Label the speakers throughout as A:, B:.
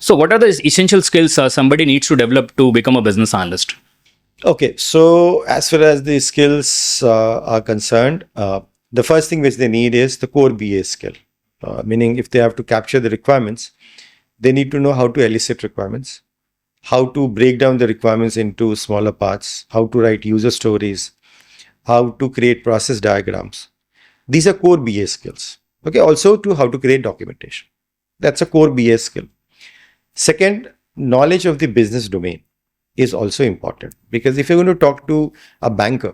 A: So what are the essential skills somebody needs to develop to become a business analyst?
B: Okay, so as far as the skills are concerned, the first thing which they need is the core BA skill. Meaning, if they have to capture the requirements, they need to know how to elicit requirements, how to break down the requirements into smaller parts, how to write user stories, how to create process diagrams. These are core BA skills. Okay, also to how to create documentation. That's a core BA skill. Second, knowledge of the business domain is also important, because if you're going to talk to a banker,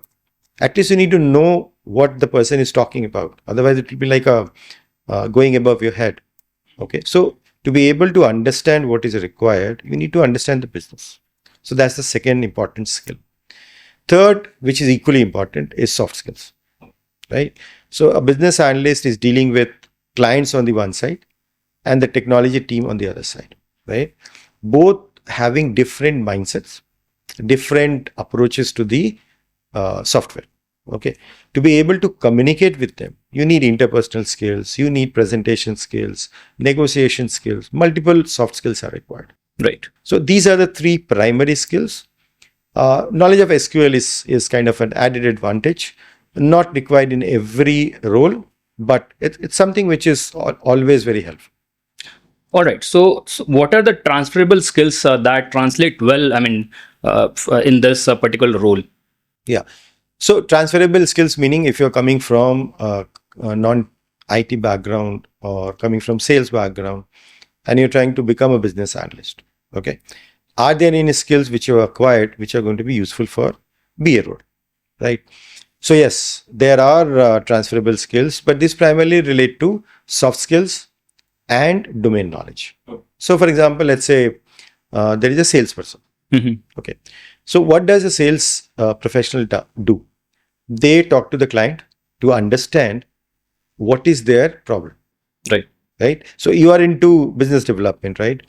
B: at least you need to know what the person is talking about. Otherwise, it will be like a going above your head. Okay, so to be able to understand what is required, you need to understand the business. So that's the second important skill. Third, which is equally important, is soft skills, right? So a business analyst is dealing with clients on the one side and the technology team on the other side, right? Both having different mindsets, different approaches to the software. Okay, to be able to communicate with them, you need interpersonal skills, you need presentation skills, negotiation skills, multiple soft skills are required.
A: Right.
B: So these are the three primary skills. Knowledge of SQL is kind of an added advantage, not required in every role, but it's something which is always very helpful.
A: All right. So what are the transferable skills that translate well, I mean, in this particular role?
B: Yeah. So transferable skills, meaning if you're coming from a non-IT background or coming from sales background and you're trying to become a business analyst, okay, are there any skills which you have acquired which are going to be useful for BA role, right? So yes, there are transferable skills, but these primarily relate to soft skills and domain knowledge. So for example, let's say there is a salesperson. Okay. So what does a sales professional do? They talk to the client to understand what is their problem.
A: Right.
B: Right. So you are into business development, right?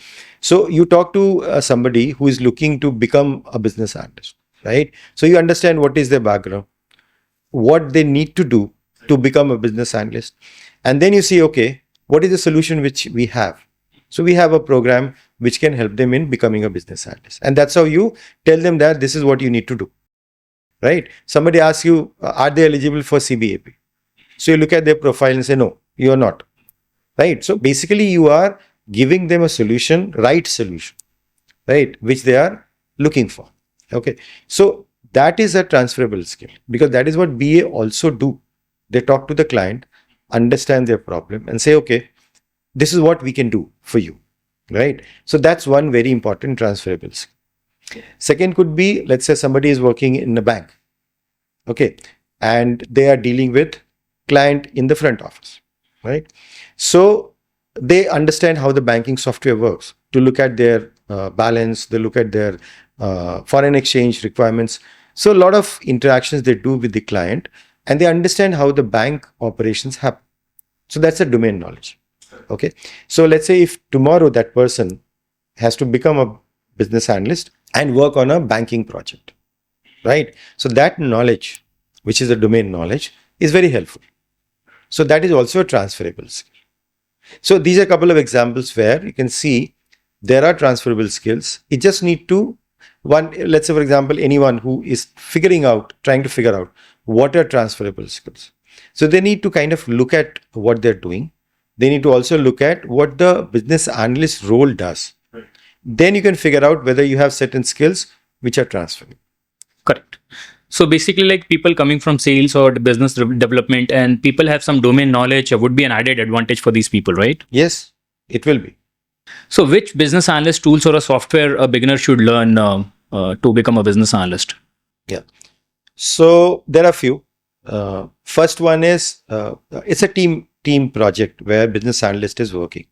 B: So you talk to somebody who is looking to become a business analyst, right? So you understand what is their background, what they need to do to become a business analyst. And then you see, okay, what is the solution which we have? So we have a program which can help them in becoming a business analyst. And that's how you tell them that this is what you need to do, right? Somebody asks you, are they eligible for CBAP? So you look at their profile and say, no, you are not, right? So basically you are giving them a solution, right, which they are looking for. Okay. So that is a transferable skill, because that is what BA also do. They talk to the client, understand their problem and say, okay, this is what we can do for you, right? So that's one very important transferable skill. Second could be, let's say somebody is working in a bank, okay, and they are dealing with client in the front office, right? So they understand how the banking software works, to look at their balance, they look at their foreign exchange requirements. So a lot of interactions they do with the client, and they understand how the bank operations happen. So that's a domain knowledge. Okay. So let's say if tomorrow that person has to become a business analyst and work on a banking project, right? So that knowledge, which is a domain knowledge, is very helpful. So that is also a transferable skill. So these are a couple of examples where you can see there are transferable skills. You just need to, let's say for example, anyone who is trying to figure out what are transferable skills. So they need to kind of look at what they're doing. They need to also look at what the business analyst role does. Right. Then you can figure out whether you have certain skills which are transferable.
A: Correct. So basically, like people coming from sales or business development and people have some domain knowledge would be an added advantage for these people, right?
B: Yes, it will be.
A: So which business analyst tools or a software a beginner should learn to become a business analyst?
B: Yeah. So there are a few. First one is it's a team project where business analyst is working.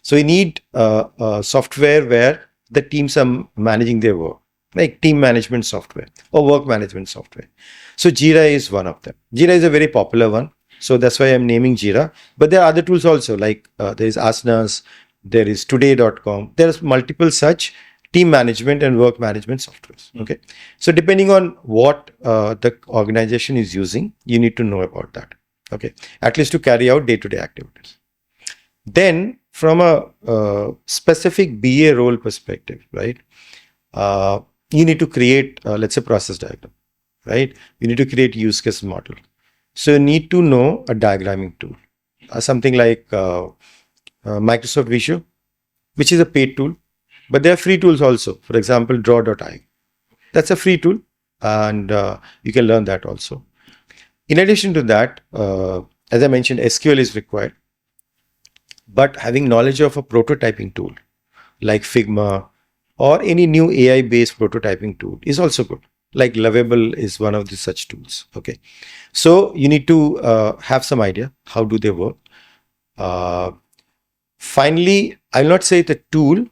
B: So you need software where the teams are managing their work, like team management software or work management software. So Jira is one of them. Jira is a very popular one. So that's why I'm naming Jira. But there are other tools also, like there is Asanas, there is today.com. There's multiple such team management and work management softwares. Okay. So depending on what the organization is using, you need to know about that. Okay. At least to carry out day-to-day activities. Then from a specific BA role perspective, right? You need to create, let's say, process diagram, right? You need to create use case model. So you need to know a diagramming tool, something like Microsoft Visio, which is a paid tool, but there are free tools also. For example, draw.io. That's a free tool, and you can learn that also. In addition to that, as I mentioned, SQL is required, but having knowledge of a prototyping tool like Figma or any new AI-based prototyping tool is also good. Like Lovable is one of the such tools. Okay, so you need to have some idea how do they work. Finally, I'll not say it's a tool,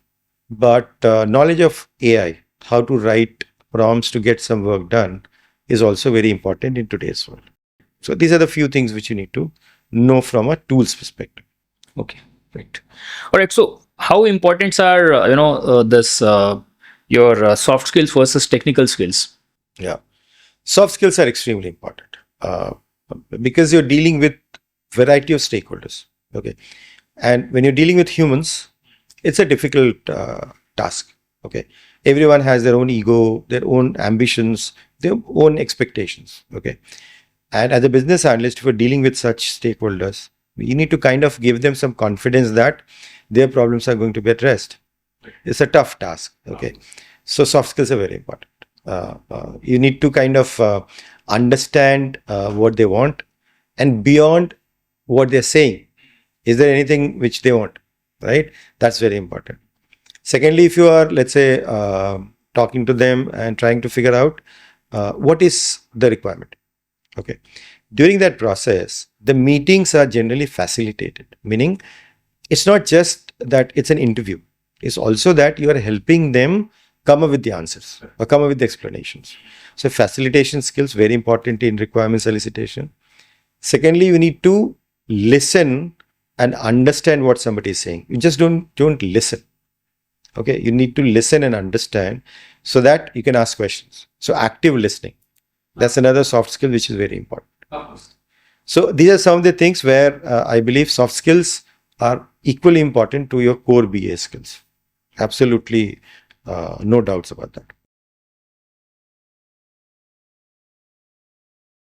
B: but knowledge of AI, how to write prompts to get some work done, is also very important in today's world. So these are the few things which you need to know from a tools perspective.
A: Okay, right. All right. So, how important are your soft skills versus technical skills?
B: Yeah, soft skills are extremely important because you're dealing with variety of stakeholders. Okay, and when you're dealing with humans, it's a difficult task. Okay, everyone has their own ego, their own ambitions, their own expectations. Okay, and as a business analyst, if you're dealing with such stakeholders, you need to kind of give them some confidence that their problems are going to be addressed. It's a tough task. Okay, so soft skills are very important. You need to kind of understand what they want, and beyond what they're saying, is there anything which they want, right? That's very important. Secondly, if you are, let's say, talking to them and trying to figure out what is the requirement. Okay, during that process, the meetings are generally facilitated, meaning it's not just that it's an interview, it's also that you are helping them come up with the answers or come up with the explanations. So facilitation skills, very important in requirements elicitation. Secondly, you need to listen and understand what somebody is saying. You just don't listen. Okay, you need to listen and understand so that you can ask questions. So active listening, that's another soft skill which is very important. So these are some of the things where I believe soft skills are equally important to your core BA skills. Absolutely, no doubts about that.